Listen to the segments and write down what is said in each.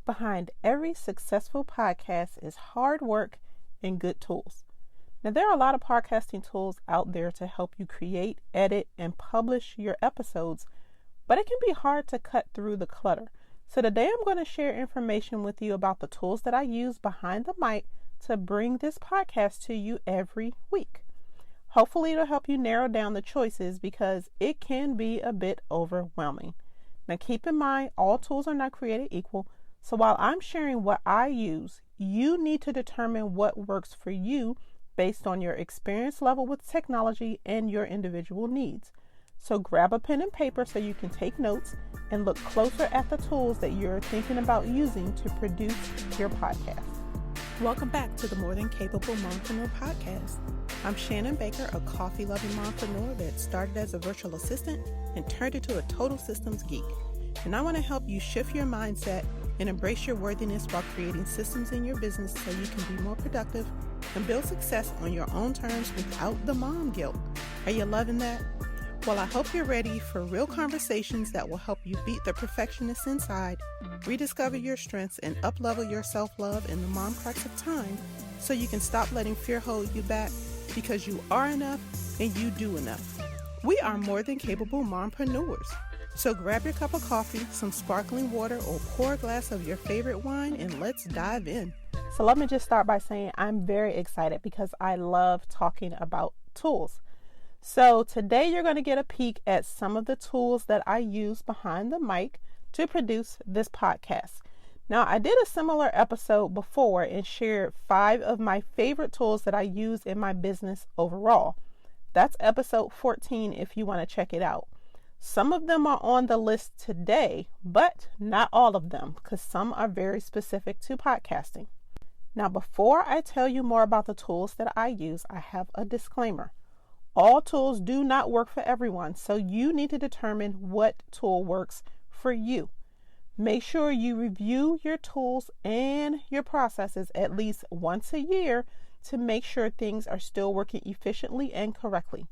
behind every successful podcast is hard work and good tools. Now, there are a lot of podcasting tools out there to help you create, edit, and publish your episodes, but it can be hard to cut through the clutter. So today I'm going to share information with you about the tools that I use behind the mic to bring this podcast to you every week. Hopefully it'll help you narrow down the choices because it can be a bit overwhelming. Now keep in mind, all tools are not created equal. So while I'm sharing what I use, you need to determine what works for you based on your experience level with technology and your individual needs. So grab a pen and paper so you can take notes and look closer at the tools that you're thinking about using to produce your podcast. Welcome back to the More Than Capable Mompreneur podcast. I'm Shannon Baker, a coffee-loving mompreneur that started as a virtual assistant and turned into a total systems geek. And I want to help you shift your mindset and embrace your worthiness while creating systems in your business so you can be more productive and build success on your own terms without the mom guilt. Are you loving that? Well, I hope you're ready for real conversations that will help you beat the perfectionist inside, rediscover your strengths, and up-level your self-love in the mom cracks of time so you can stop letting fear hold you back because you are enough and you do enough. We are more than capable mompreneurs. So grab your cup of coffee, some sparkling water, or pour a glass of your favorite wine and let's dive in. So let me just start by saying I'm very excited because I love talking about tools. So today you're going to get a peek at some of the tools that I use behind the mic to produce this podcast. Now, I did a similar episode before and shared 5 of my favorite tools that I use in my business overall. That's episode 14 if you want to check it out. Some of them are on the list today, but not all of them because some are very specific to podcasting. Now, before I tell you more about the tools that I use, I have a disclaimer. All tools do not work for everyone, so you need to determine what tool works for you. Make sure you review your tools and your processes at least once a year to make sure things are still working efficiently and correctly.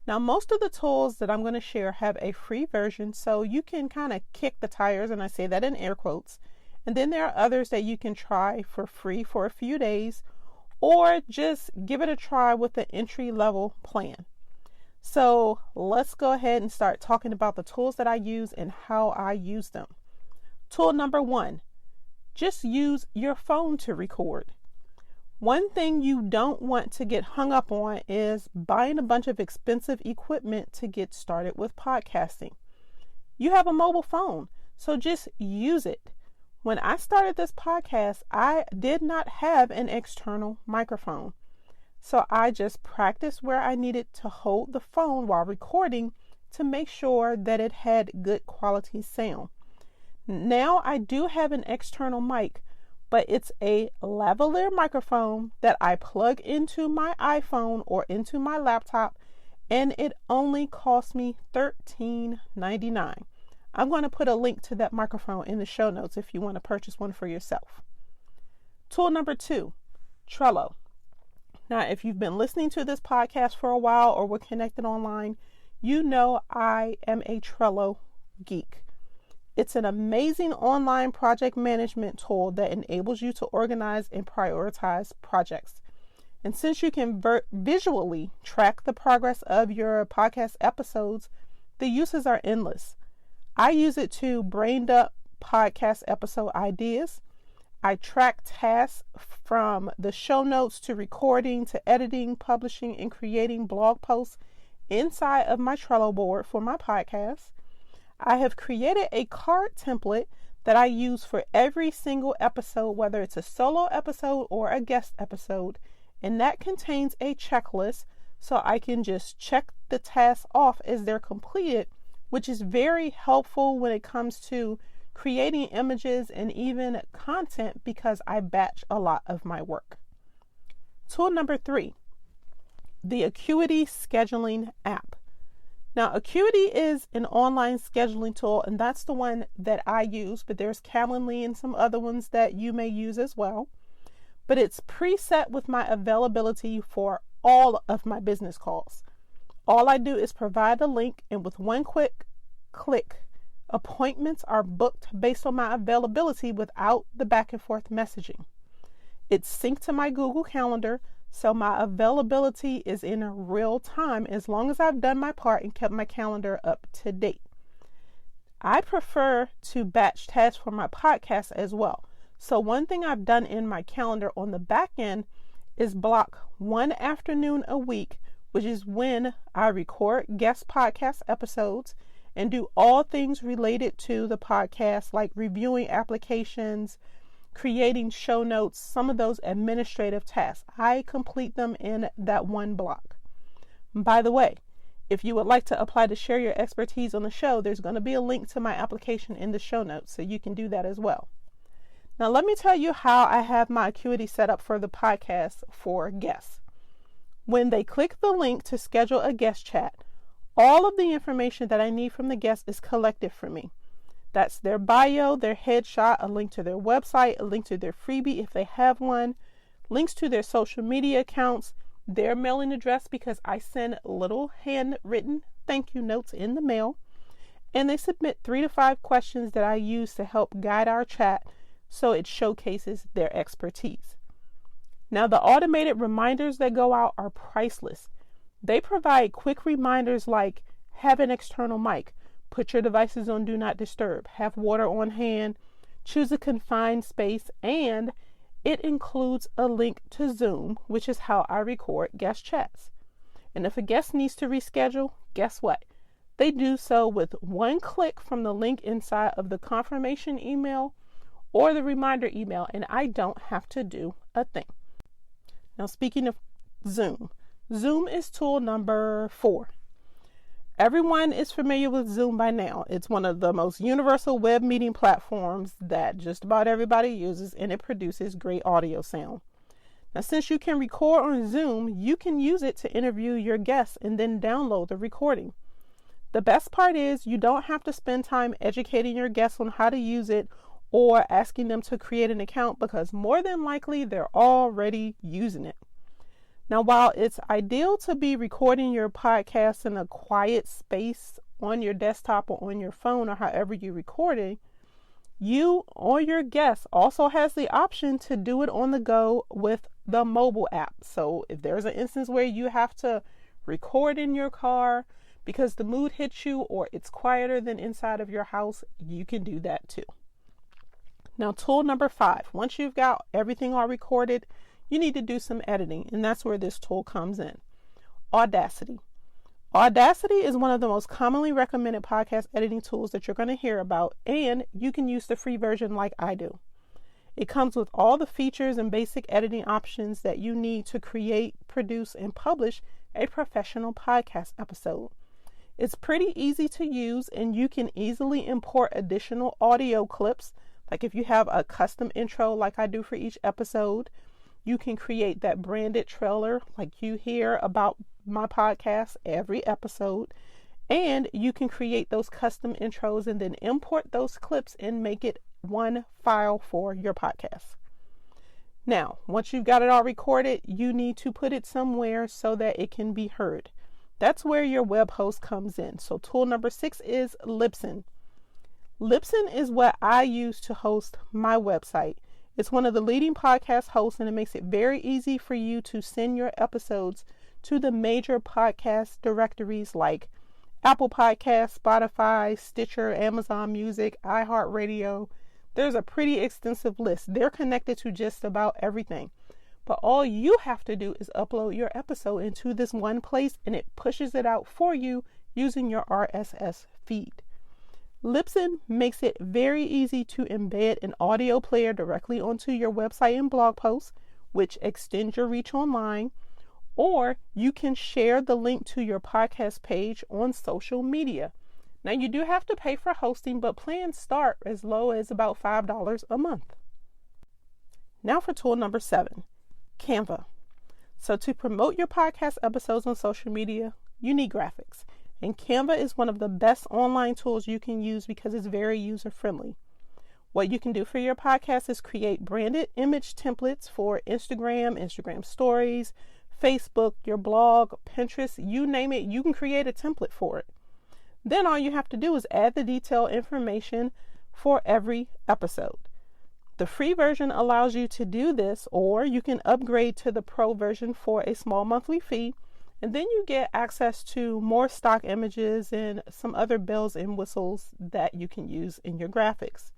Now, most of the tools that I'm going to share have a free version, so you can kind of kick the tires, and I say that in air quotes. And then there are others that you can try for free for a few days, or just give it a try with the entry-level plan. So let's go ahead and start talking about the tools that I use and how I use them. Tool number 1, just use your phone to record. One thing you don't want to get hung up on is buying a bunch of expensive equipment to get started with podcasting. You have a mobile phone, so just use it. When I started this podcast, I did not have an external microphone. So I just practiced where I needed to hold the phone while recording to make sure that it had good quality sound. Now I do have an external mic, but it's a lavalier microphone that I plug into my iPhone or into my laptop, and it only cost me $13.99. I'm going to put a link to that microphone in the show notes if you want to purchase one for yourself. Tool number 2, Trello. Now, if you've been listening to this podcast for a while or we're connected online, you know I am a Trello geek. It's an amazing online project management tool that enables you to organize and prioritize projects. And since you can visually track the progress of your podcast episodes, the uses are endless. I use it to brain dump podcast episode ideas. I track tasks from the show notes to recording to editing, publishing, and creating blog posts inside of my Trello board for my podcast. I have created a card template that I use for every single episode, whether it's a solo episode or a guest episode, and that contains a checklist so I can just check the tasks off as they're completed, which is very helpful when it comes to creating images and even content because I batch a lot of my work. Tool number 3, the Acuity Scheduling app. Now, Acuity is an online scheduling tool, and that's the one that I use, but there's Calendly and some other ones that you may use as well. But it's preset with my availability for all of my business calls. All I do is provide a link, and with one quick click Appointments are booked based on my availability without the back and forth messaging. It's synced to my Google Calendar, so my availability is in real time as long as I've done my part and kept my calendar up to date. I prefer to batch tasks for my podcast as well. So one thing I've done in my calendar on the back end is block one afternoon a week, which is when I record guest podcast episodes and do all things related to the podcast, like reviewing applications, creating show notes, some of those administrative tasks. I complete them in that one block. By the way, if you would like to apply to share your expertise on the show, there's going to be a link to my application in the show notes, so you can do that as well. Now, let me tell you how I have my Acuity set up for the podcast for guests. When they click the link to schedule a guest chat, all of the information that I need from the guest is collected for me. That's their bio, their headshot, a link to their website, a link to their freebie if they have one, links to their social media accounts, their mailing address, because I send little handwritten thank you notes in the mail, and they submit 3 to 5 questions that I use to help guide our chat so it showcases their expertise. Now, the automated reminders that go out are priceless. They provide quick reminders like have an external mic, put your devices on do not disturb, have water on hand, choose a confined space, and it includes a link to Zoom, which is how I record guest chats. And if a guest needs to reschedule, guess what? They do so with one click from the link inside of the confirmation email or the reminder email, and I don't have to do a thing. Now, speaking of Zoom is tool number 4. Everyone is familiar with Zoom by now. It's one of the most universal web meeting platforms that just about everybody uses, and it produces great audio sound. Now, since you can record on Zoom, you can use it to interview your guests and then download the recording. The best part is you don't have to spend time educating your guests on how to use it or asking them to create an account, because more than likely they're already using it. Now, while it's ideal to be recording your podcast in a quiet space on your desktop or on your phone or however you're recording, you or your guest also has the option to do it on the go with the mobile app. So if there's an instance where you have to record in your car because the mood hits you or it's quieter than inside of your house, you can do that too. Now, tool number 5, once you've got everything all recorded, you need to do some editing, and that's where this tool comes in. Audacity. Audacity is one of the most commonly recommended podcast editing tools that you're going to hear about, and you can use the free version like I do. It comes with all the features and basic editing options that you need to create, produce, and publish a professional podcast episode. It's pretty easy to use, and you can easily import additional audio clips. Like if you have a custom intro like I do for each episode, you can create that branded trailer like you hear about my podcast every episode, and you can create those custom intros and then import those clips and make it one file for your podcast. Now, once you've got it all recorded, you need to put it somewhere so that it can be heard. That's where your web host comes in. So tool number 6 is Libsyn. Libsyn is what I use to host my website. It's one of the leading podcast hosts, and it makes it very easy for you to send your episodes to the major podcast directories like Apple Podcasts, Spotify, Stitcher, Amazon Music, iHeartRadio. There's a pretty extensive list. They're connected to just about everything. But all you have to do is upload your episode into this one place, and it pushes it out for you using your RSS feed. Libsyn makes it very easy to embed an audio player directly onto your website and blog posts, which extends your reach online, or you can share the link to your podcast page on social media. Now, you do have to pay for hosting, but plans start as low as about $5 a month. Now for tool number 7, Canva. So to promote your podcast episodes on social media, you need graphics. And Canva is one of the best online tools you can use because it's very user-friendly. What you can do for your podcast is create branded image templates for Instagram stories, Facebook, your blog, Pinterest, you name it, you can create a template for it. Then all you have to do is add the detailed information for every episode. The free version allows you to do this, or you can upgrade to the pro version for a small monthly fee, and then you get access to more stock images and some other bells and whistles that you can use in your graphics.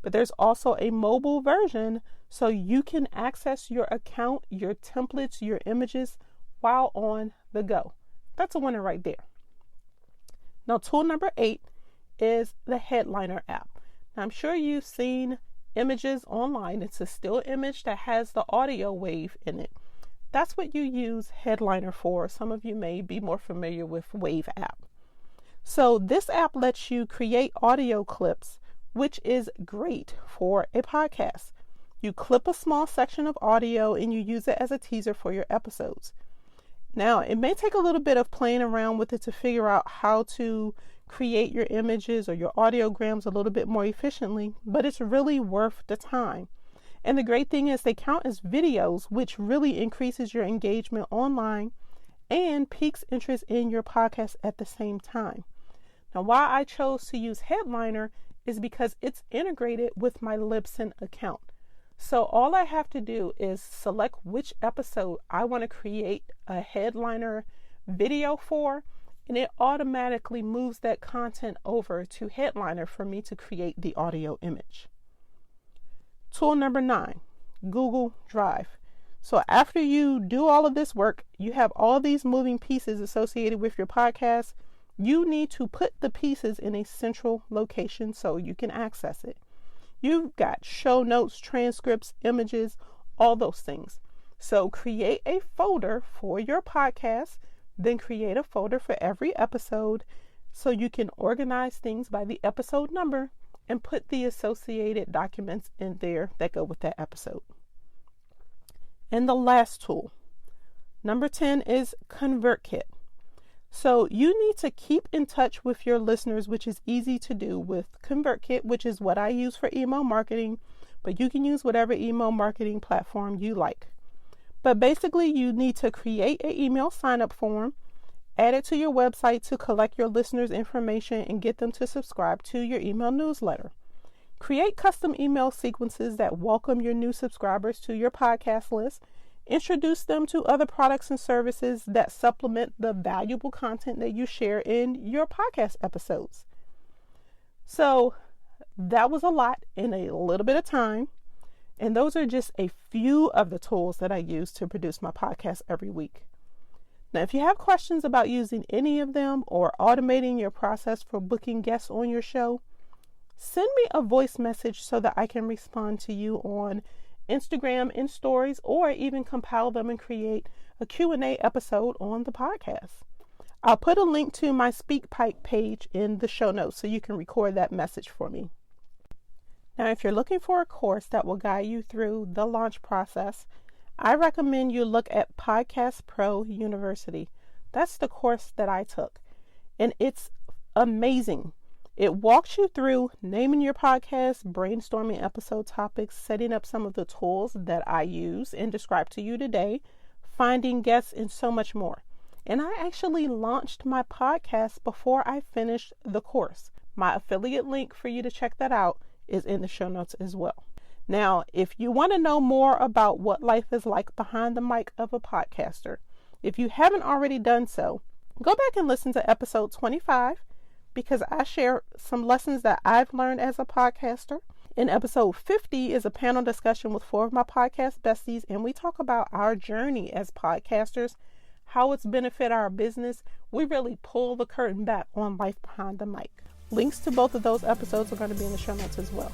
But there's also a mobile version, so you can access your account, your templates, your images while on the go. That's a winner right there. Now, tool number 8 is the Headliner app. Now, I'm sure you've seen images online. It's a still image that has the audio wave in it. That's what you use Headliner for. Some of you may be more familiar with Wave app. So this app lets you create audio clips, which is great for a podcast. You clip a small section of audio and you use it as a teaser for your episodes. Now, it may take a little bit of playing around with it to figure out how to create your images or your audiograms a little bit more efficiently, but it's really worth the time. And the great thing is they count as videos, which really increases your engagement online and piques interest in your podcast at the same time. Now, why I chose to use Headliner is because it's integrated with my Libsyn account. So all I have to do is select which episode I want to create a Headliner video for, and it automatically moves that content over to Headliner for me to create the audio image. Tool number 9, Google Drive. So after you do all of this work, you have all these moving pieces associated with your podcast. You need to put the pieces in a central location so you can access it. You've got show notes, transcripts, images, all those things. So create a folder for your podcast, then create a folder for every episode so you can organize things by the episode number and put the associated documents in there that go with that episode. And the last tool, number 10, is ConvertKit. So you need to keep in touch with your listeners, which is easy to do with ConvertKit, which is what I use for email marketing, but you can use whatever email marketing platform you like. But basically, you need to create an email sign-up form, add it to your website to collect your listeners' information and get them to subscribe to your email newsletter. Create custom email sequences that welcome your new subscribers to your podcast list. Introduce them to other products and services that supplement the valuable content that you share in your podcast episodes. So that was a lot in a little bit of time. And those are just a few of the tools that I use to produce my podcast every week. Now, if you have questions about using any of them or automating your process for booking guests on your show, send me a voice message so that I can respond to you on Instagram in stories, or even compile them and create a Q&A episode on the podcast. I'll put a link to my Speakpipe page in the show notes so you can record that message for me. Now, if you're looking for a course that will guide you through the launch process, I recommend you look at Podcast Pro University. That's the course that I took, and it's amazing. It walks you through naming your podcast, brainstorming episode topics, setting up some of the tools that I use and describe to you today, finding guests, and so much more. And I actually launched my podcast before I finished the course. My affiliate link for you to check that out is in the show notes as well. Now, if you want to know more about what life is like behind the mic of a podcaster, if you haven't already done so, go back and listen to episode 25, because I share some lessons that I've learned as a podcaster. In episode 50 is a panel discussion with 4 of my podcast besties, and we talk about our journey as podcasters, how it's benefited our business. We really pull the curtain back on life behind the mic. Links to both of those episodes are going to be in the show notes as well.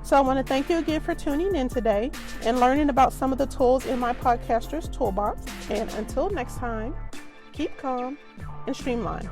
So I want to thank you again for tuning in today and learning about some of the tools in my podcaster's toolbox. And until next time, keep calm and streamline.